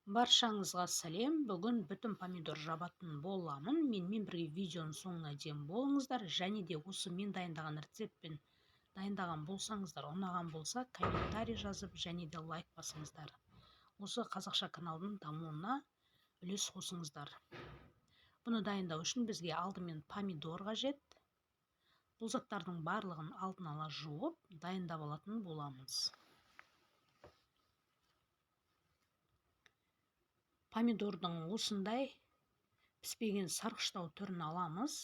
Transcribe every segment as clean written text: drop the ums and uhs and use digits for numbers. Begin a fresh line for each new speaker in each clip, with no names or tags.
Баршаңызға сәлем. Бүгін бүтін помидор жабатын боламын. Менімен бірге видеоның соңына дейін болыңыздар. Және де осы мен дайындаған рецептпен дайындаған болсаңыздар, ұнаған болса, комментарий жазып, және де лайк басыңыздар. Осы қазақша каналдың дамуына үлес қосыңыздар. Бұны дайындау үшін бізге алдымен помидор қажет. Бұл заттардың барлығын алдын ала жуып, дайындап алатын боламыз. Помидордың осындай піспеген сарғыштау түрін аламыз.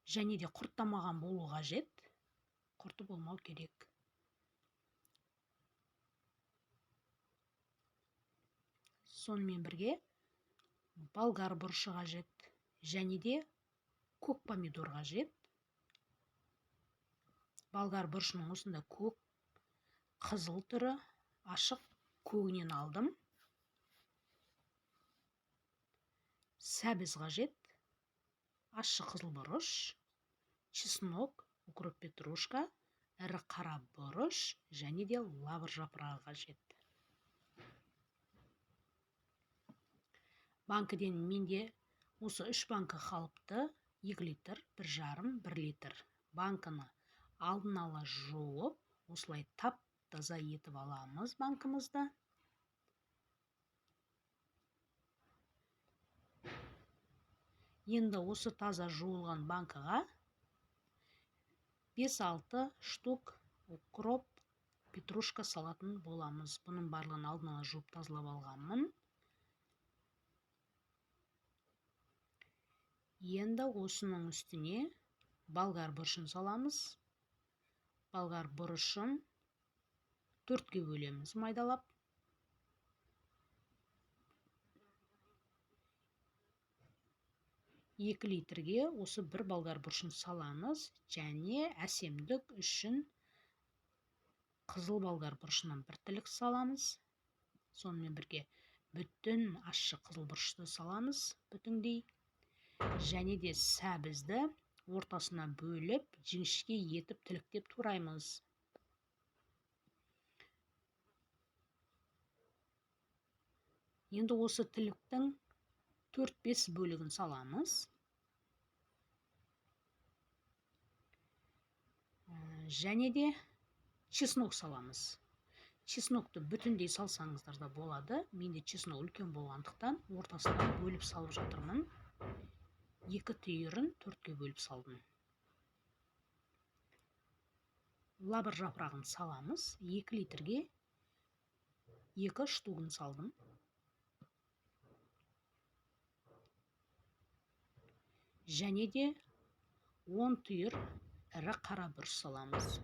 Және де құрттамаған болу қажет. Құрты болмау керек. Сонымен бірге болгар бұрышы қажет. Және де көк помидор қажет. Болгар бұрышының осында көк, қызыл түрі, ашық көгінен алдым. Сәбіз қажет. Ащы қызыл бұрыш, чеснок, укроп, петрушка, ірі қара бұрыш және де лавр жапырағы қажет. Банкіден менде осы 3 банка қалыпты 2 литр, 1,5 литр. Банканы алдын ала жуып, осылай тап-таза етіп аламыз банкымызды. Енді осы таза жуылған банкаға 5-6 штук укроп, петрушка салатын боламыз. Бұның барлығын алдын ала жуып тазалап алғанмын. Енді осының үстіне болгар бұрышын саламыз. Болгар бұрышын 4-ке бөлеміз майдалап. Екі литрге осы бір болгар бұрышын саламыз. Және әсемдік үшін қызыл болгар бұрышынан 1 тілік саламыз. Сонымен бірге бүтін ащы қызыл бұрышты саламыз бүтіндей. Және де сәбізді ортасына бөліп, жіңішке етіп тіліктеп тураймыз. Енді осы тіліктің 4-5 бөлігін саламыз. Және де чеснок саламыз. Чеснокты бүтіндей салсаңыздар да болады. Менде чеснок үлкен болғандықтан ортасына бөліп салып жатырмын. 2 түйірін 4-ке бөліп салдым. Лавр жапырағын саламыз. 2 литрге 2 штугын салдым. Және де 10 түйір ірі қара бұрыш саламыз.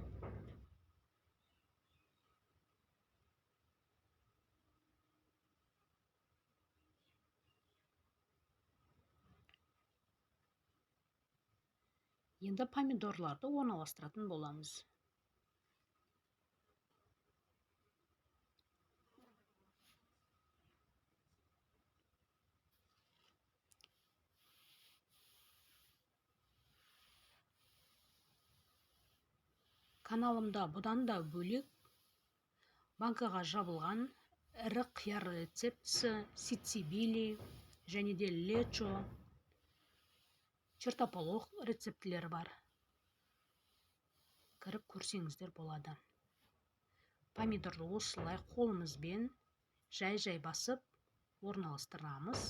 Енді помидорларды орналастыратын боламыз. Каналымда бұдан да бөлек банкаға жабылған ірі қияр рецептісі, сицибили және де лечо, чертополох рецептілері бар. Кіріп көрсеңіздер болады. Помидорды осылай қолымызбен жай-жай басып орналастырамыз.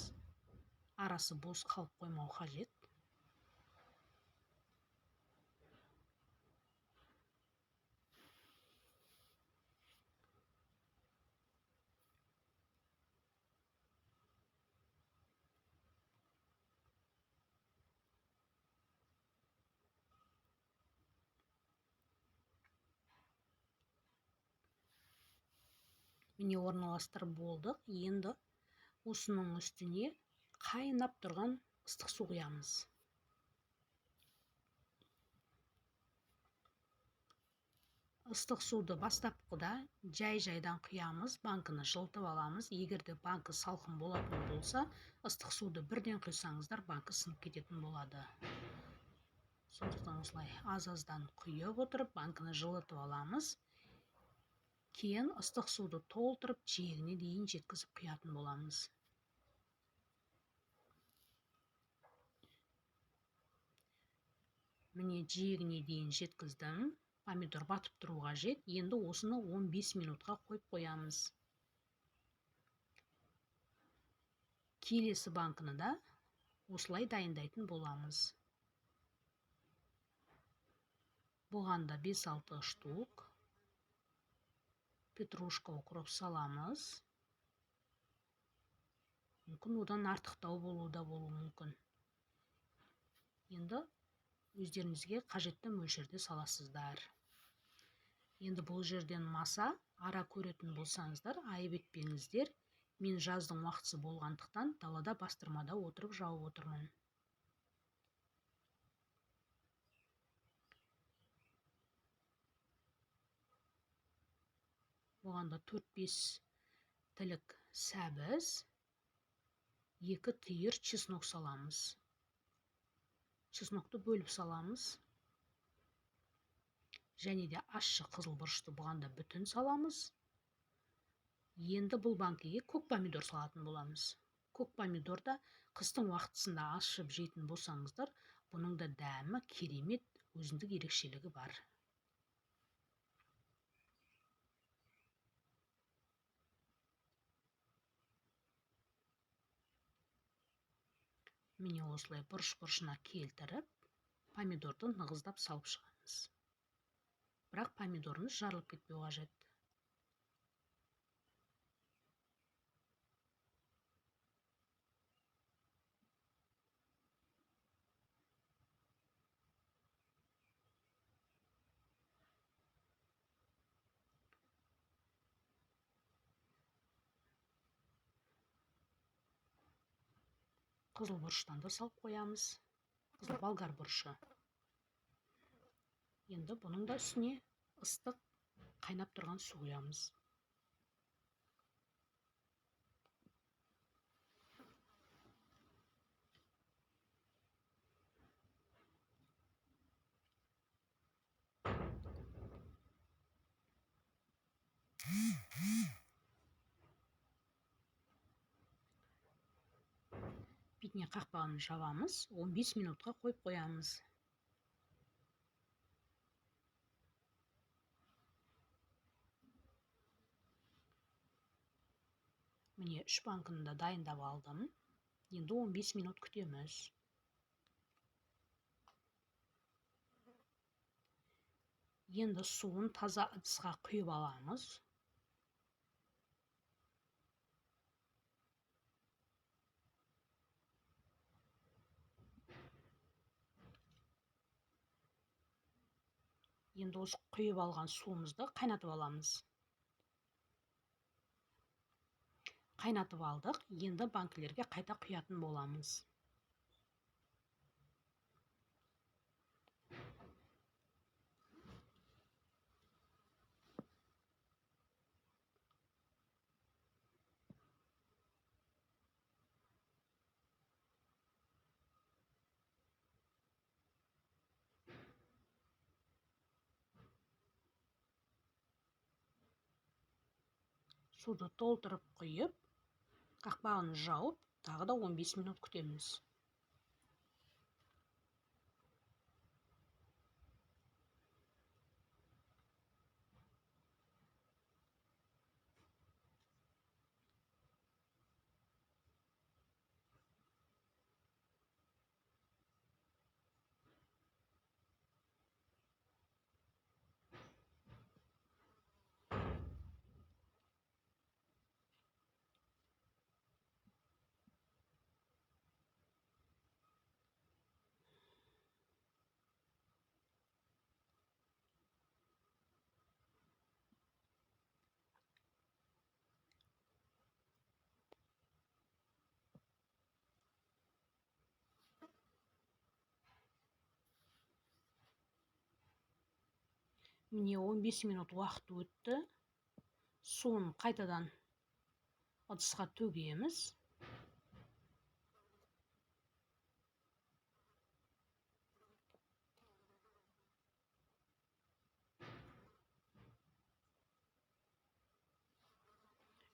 Арасы бос қалып қоймау қажет. Міне орналастырып болдық. Енді осының үстіне қайнап тұрған ыстық су құямыз. Ыстық суды бастапқыда жай-жайдан құямыз, банкыны жылытып аламыз. Егерде банкы салқын болатын болса, ыстық суды бірден құйсаңыздар, банкы сынып кететін болады. Сондықтан осылай аз-аздан құйып отырып, банкыны жылытып аламыз. Кейін ыстық суды толтырып жиегіне дейін жеткізіп құятын боламыз. Міне жиегіне дейін жеткіздім. Помидор батып тұру қажет. Енді осыны 15 минутқа қойып қоямыз. Келесі банкыны да осылай дайындайтын боламыз. Бұған да 5-6 штук петрушка укроп саламыз. Мүмкін одан артықтау болуы мүмкін. Енді өздеріңізге қажетті мөлшерде саласыздар. Енді бұл жерден маса ара көретін болсаңыздар, айып етпеңіздер. Мен жаздың уақытысы болғандықтан далада бастырмада отырып жауып отырмын. Оған да 4-5 тілік сәбіз, 2 түйір чеснок саламыз. Чеснокты бөліп саламыз. Және де ащы қызыл бұрышты бұған да бүтін саламыз. Енді бұл банкіге көк помидор салатын боламыз. Көк помидорда қыстың уақытысында ашып жейтін болсаңыздар, бұның да дәмі керемет, өзіндік ерекшелігі бар. Міне осылай бұрыш-бұрышына келтіріп, помидорды нығыздап салып шығамыз. Бірақ помидорымыз жарылып кетпеу қажет. Қызыл бұрыштан да салып қоямыз. Қызыл болгар бұрышы. Енді бұның да үстіне ыстық қайнап тұрған су құямыз. Бетіне қақпағын жабамыз, 15 минутқа қойып қоямыз. Міне 3 банкыны да дайындап алдым. Енді 15 минут күтеміз. Енді суын таза ыдысқа құйып аламыз. Енді осы құйып алған суымызды қайнатып аламыз. Қайнатып алдық, енді банкілерге қайта құятын боламыз. Суды толтырып құйып, қақпағын жауып, тағы да 15 минут күтеміз. Міне 15 минут уақыт өтті. Суын қайтадан ыдысқа төгеміз.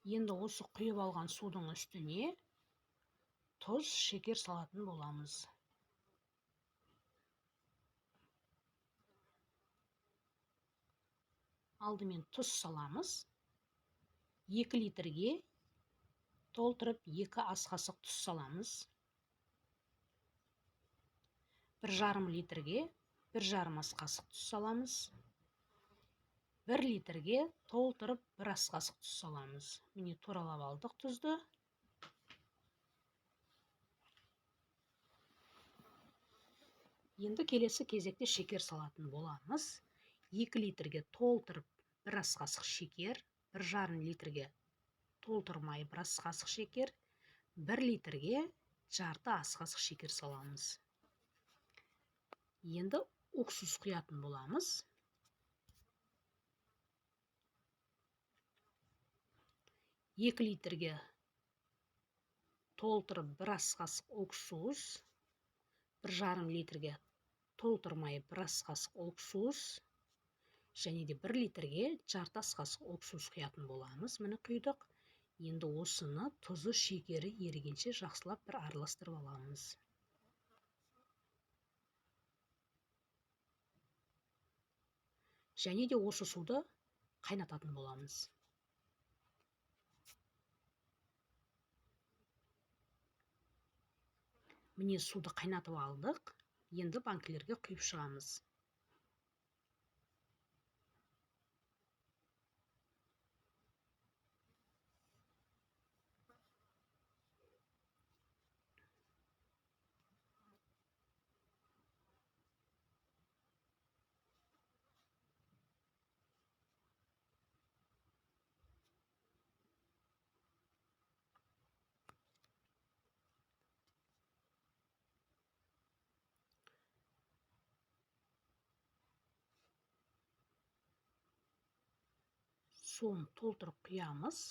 Енді осы құйып алған судың үстіне тұз, шекер салатын боламыз. Алдымен тұз саламыз. 2 литрге толтырып 2 ас қасық тұз саламыз. 1,5 литрге 1,5 ас қасық тұз саламыз. 1 литрге толтырып 1 ас қасық тұз саламыз. Міне туралап алдық тұзды. Енді келесі кезекте шекер салатын боламыз. 2 литрге толтырып 1 ас қасық шекер, 1,5 литрге толтырмай 1 ас қасық шекер, 1 литрге жарты ас қасық шекер саламыз. Енді уксус құятын боламыз. 2 литрге толтырып 1 ас қасық уксус, 1,5 литрге толтырмай 1 ас қасық уксус, және де 1 литрге жарты ас қасық уксус құятын боламыз. Міне құйдық. Енді осыны тұзы, шекері ерігенше жақсылап бір араластырып аламыз. Және де осы суды қайнататын боламыз. Міне суды қайнатып алдық. Енді банкілерге құйып шығамыз. Суын толтырып құямыз.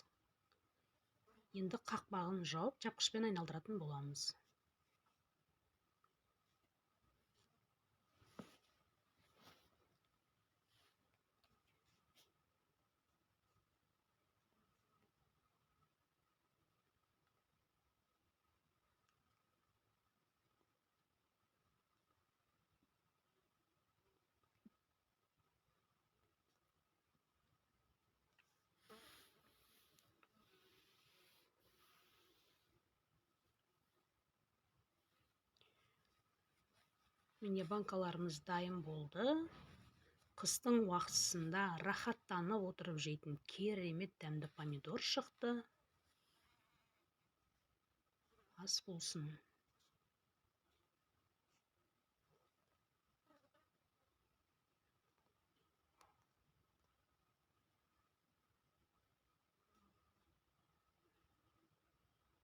Енді қақпағын жауып, жапқышпен айналдыратын боламыз. Міне банкаларымыз дайын болды. Қыстың уақытысында рахаттанып отырып жейтін керемет дәмді помидор шықты. Ас болсын.